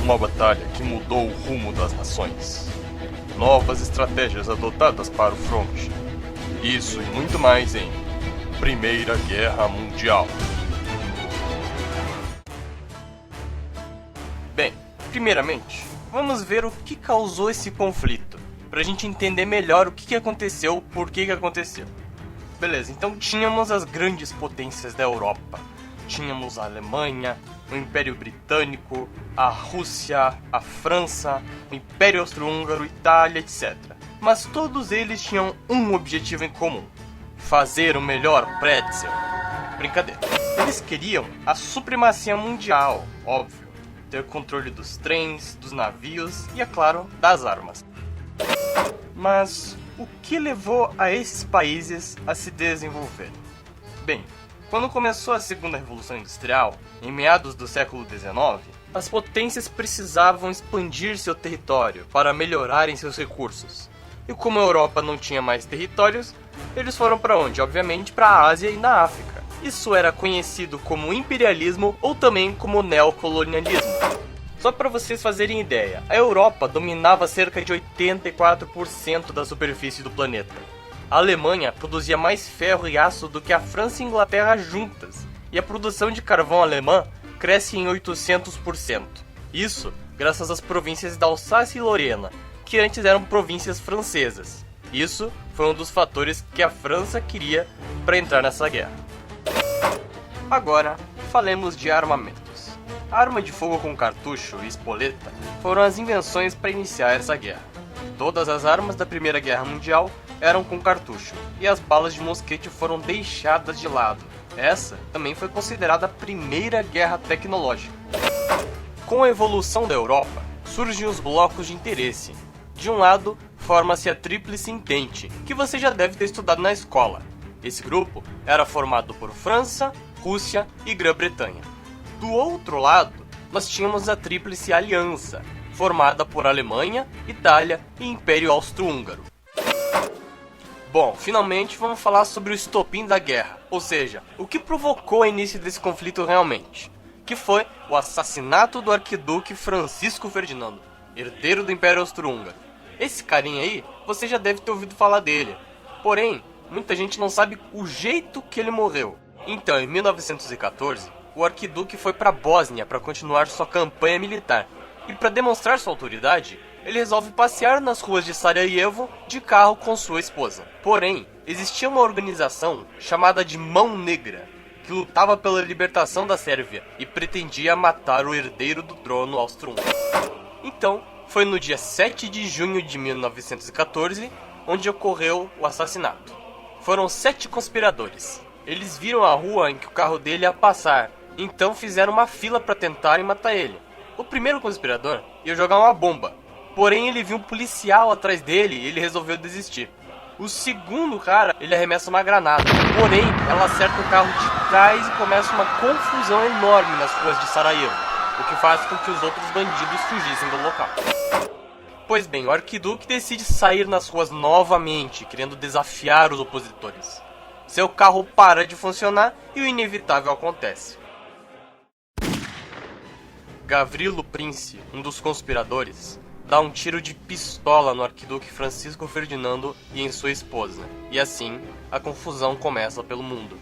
Uma batalha que mudou o rumo das nações. Novas estratégias adotadas para o fronte. Isso e muito mais em Primeira Guerra Mundial. Bem, primeiramente, vamos ver o que causou esse conflito, para a gente entender melhor o que aconteceu, por que aconteceu. Beleza, então tínhamos as grandes potências da Europa. Tínhamos a Alemanha, o Império Britânico, a Rússia, a França, o Império Austro-Húngaro, Itália, etc. Mas todos eles tinham um objetivo em comum: fazer o melhor pretzel. Brincadeira. Eles queriam a supremacia mundial, óbvio. Ter controle dos trens, dos navios e, é claro, das armas. Mas o que levou a esses países a se desenvolverem? Bem, quando começou a Segunda Revolução Industrial, em meados do século XIX, as potências precisavam expandir seu território para melhorarem seus recursos. E como a Europa não tinha mais territórios, eles foram para onde? Obviamente para a Ásia e na África. Isso era conhecido como imperialismo ou também como neocolonialismo. Só para vocês fazerem ideia, a Europa dominava cerca de 84% da superfície do planeta. A Alemanha produzia mais ferro e aço do que a França e a Inglaterra juntas, e a produção de carvão alemã cresce em 800%. Isso graças às províncias da Alsácia e Lorena, que antes eram províncias francesas. Isso foi um dos fatores que a França queria para entrar nessa guerra. Agora, falemos de armamentos. A arma de fogo com cartucho e espoleta foram as invenções para iniciar essa guerra. Todas as armas da Primeira Guerra Mundial eram com cartucho, e as balas de mosquete foram deixadas de lado. Essa também foi considerada a primeira guerra tecnológica. Com a evolução da Europa, surgem os blocos de interesse. De um lado, forma-se a Tríplice Entente, que você já deve ter estudado na escola. Esse grupo era formado por França, Rússia e Grã-Bretanha. Do outro lado, nós tínhamos a Tríplice Aliança, formada por Alemanha, Itália e Império Austro-Húngaro. Bom, finalmente vamos falar sobre o estopim da guerra, ou seja, o que provocou o início desse conflito realmente, que foi o assassinato do arquiduque Francisco Ferdinando, herdeiro do Império Austro-Húngaro. Esse carinha aí, você já deve ter ouvido falar dele, porém, muita gente não sabe o jeito que ele morreu. Então, em 1914, o arquiduque foi para a Bósnia para continuar sua campanha militar, e para demonstrar sua autoridade, ele resolve passear nas ruas de Sarajevo de carro com sua esposa. Porém, existia uma organização chamada de Mão Negra, que lutava pela libertação da Sérvia e pretendia matar o herdeiro do trono austro-húngaro. Então, foi no dia 7 de junho de 1914 onde ocorreu o assassinato. Foram 7 conspiradores. Eles viram a rua em que o carro dele ia passar, então fizeram uma fila para tentarem matar ele. O primeiro conspirador ia jogar uma bomba, porém ele viu um policial atrás dele e ele resolveu desistir. O segundo cara, ele arremessa uma granada, porém ela acerta o carro de trás e começa uma confusão enorme nas ruas de Sarajevo, o que faz com que os outros bandidos fugissem do local. Pois bem, o arquiduque decide sair nas ruas novamente, querendo desafiar os opositores. Seu carro para de funcionar e o inevitável acontece. Gavrilo Princi, um dos conspiradores, dá um tiro de pistola no arquiduque Francisco Ferdinando e em sua esposa, e assim a confusão começa pelo mundo.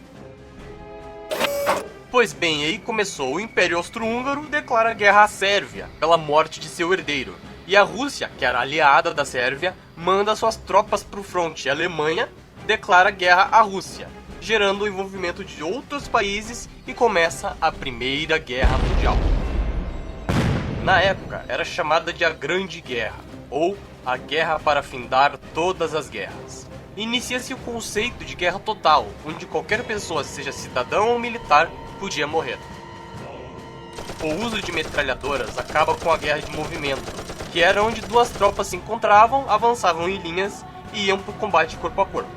Pois bem, aí começou. O Império Austro-Húngaro declara guerra à Sérvia pela morte de seu herdeiro, e a Rússia, que era aliada da Sérvia, manda suas tropas para o fronte, e a Alemanha declara guerra à Rússia, gerando o envolvimento de outros países e começa a Primeira Guerra Mundial. Na época, era chamada de a Grande Guerra, ou a Guerra para findar todas as guerras. Inicia-se o conceito de guerra total, onde qualquer pessoa, seja cidadão ou militar, podia morrer. O uso de metralhadoras acaba com a guerra de movimento, que era onde duas tropas se encontravam, avançavam em linhas e iam para o combate corpo a corpo.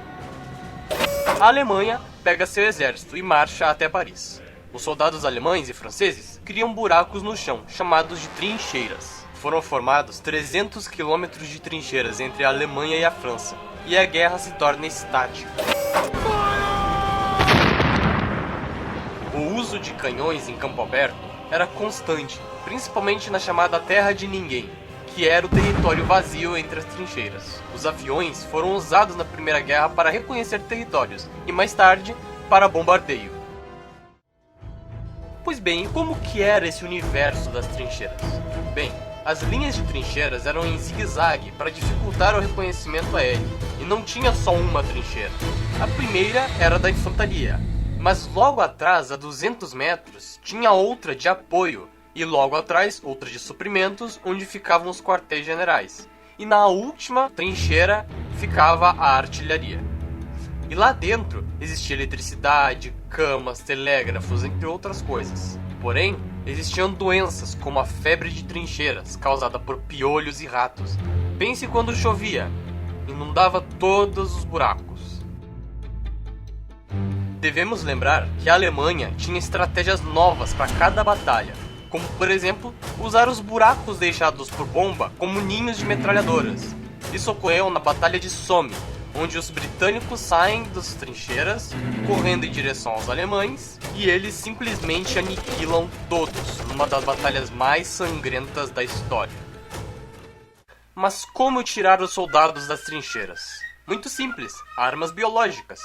A Alemanha pega seu exército e marcha até Paris. Os soldados alemães e franceses criam buracos no chão, chamados de trincheiras. Foram formados 300 quilômetros de trincheiras entre a Alemanha e a França, e a guerra se torna estática. O uso de canhões em campo aberto era constante, principalmente na chamada Terra de Ninguém, que era o território vazio entre as trincheiras. Os aviões foram usados na Primeira Guerra para reconhecer territórios e mais tarde para bombardeio. Pois bem, como que era esse universo das trincheiras? Bem, as linhas de trincheiras eram em zigue-zague para dificultar o reconhecimento aéreo, e não tinha só uma trincheira. A primeira era da infantaria, mas logo atrás, a 200 metros, tinha outra de apoio, e logo atrás, outra de suprimentos, onde ficavam os quartéis generais. E na última trincheira ficava a artilharia. E lá dentro existia eletricidade, camas, telégrafos, entre outras coisas. Porém, existiam doenças como a febre de trincheiras, causada por piolhos e ratos. Pense quando chovia, inundava todos os buracos. Devemos lembrar que a Alemanha tinha estratégias novas para cada batalha, como por exemplo, usar os buracos deixados por bomba como ninhos de metralhadoras. Isso ocorreu na Batalha de Somme, onde os britânicos saem das trincheiras, correndo em direção aos alemães, e eles simplesmente aniquilam todos, numa das batalhas mais sangrentas da história. Mas como tirar os soldados das trincheiras? Muito simples, armas biológicas.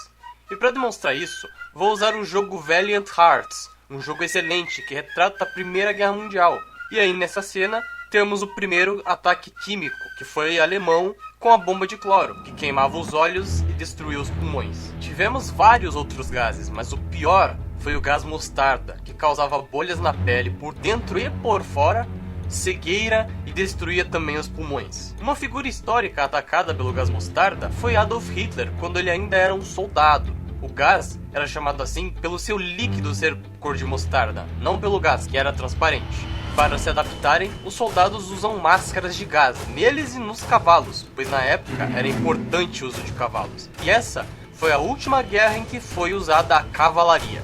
E para demonstrar isso, vou usar o jogo Valiant Hearts, um jogo excelente que retrata a Primeira Guerra Mundial. E aí nessa cena, temos o primeiro ataque químico, que foi alemão, com a bomba de cloro, que queimava os olhos e destruía os pulmões. Tivemos vários outros gases, mas o pior foi o gás mostarda, que causava bolhas na pele por dentro e por fora, cegueira e destruía também os pulmões. Uma figura histórica atacada pelo gás mostarda foi Adolf Hitler, quando ele ainda era um soldado. O gás era chamado assim pelo seu líquido ser cor de mostarda, não pelo gás, que era transparente. Para se adaptarem, os soldados usam máscaras de gás neles e nos cavalos, pois na época era importante o uso de cavalos. E essa foi a última guerra em que foi usada a cavalaria.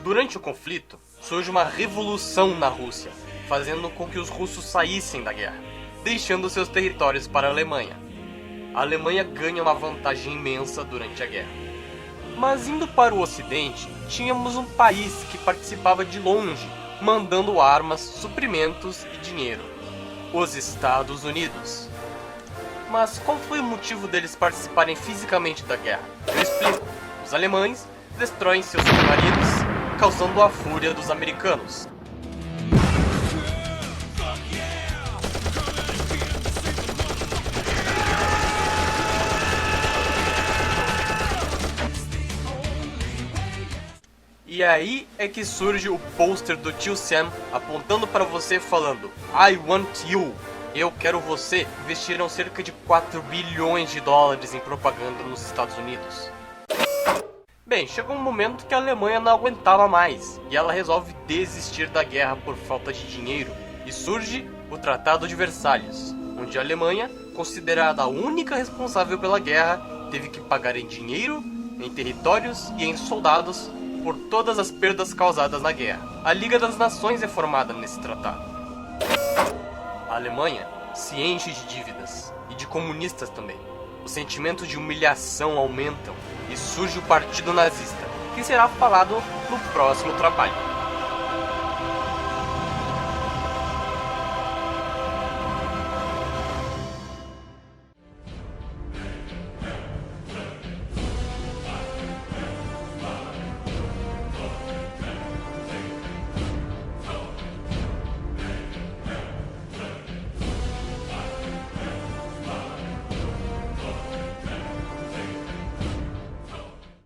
Durante o conflito, surge uma revolução na Rússia, fazendo com que os russos saíssem da guerra, deixando seus territórios para a Alemanha. A Alemanha ganha uma vantagem imensa durante a guerra. Mas indo para o ocidente, tínhamos um país que participava de longe, mandando armas, suprimentos e dinheiro: os Estados Unidos. Mas qual foi o motivo deles participarem fisicamente da guerra? Eu explico. Os alemães destroem seus submarinos, causando a fúria dos americanos. E aí é que surge o pôster do tio Sam apontando para você falando I want you, eu quero você. Investiram cerca de 4 bilhões de dólares em propaganda nos Estados Unidos. Bem, chegou um momento que a Alemanha não aguentava mais e ela resolve desistir da guerra por falta de dinheiro. E surge o Tratado de Versalhes, onde a Alemanha, considerada a única responsável pela guerra, teve que pagar em dinheiro, em territórios e em soldados por todas as perdas causadas na guerra. A Liga das Nações é formada nesse tratado. A Alemanha se enche de dívidas e de comunistas também. Os sentimentos de humilhação aumentam e surge o Partido Nazista, que será falado no próximo trabalho.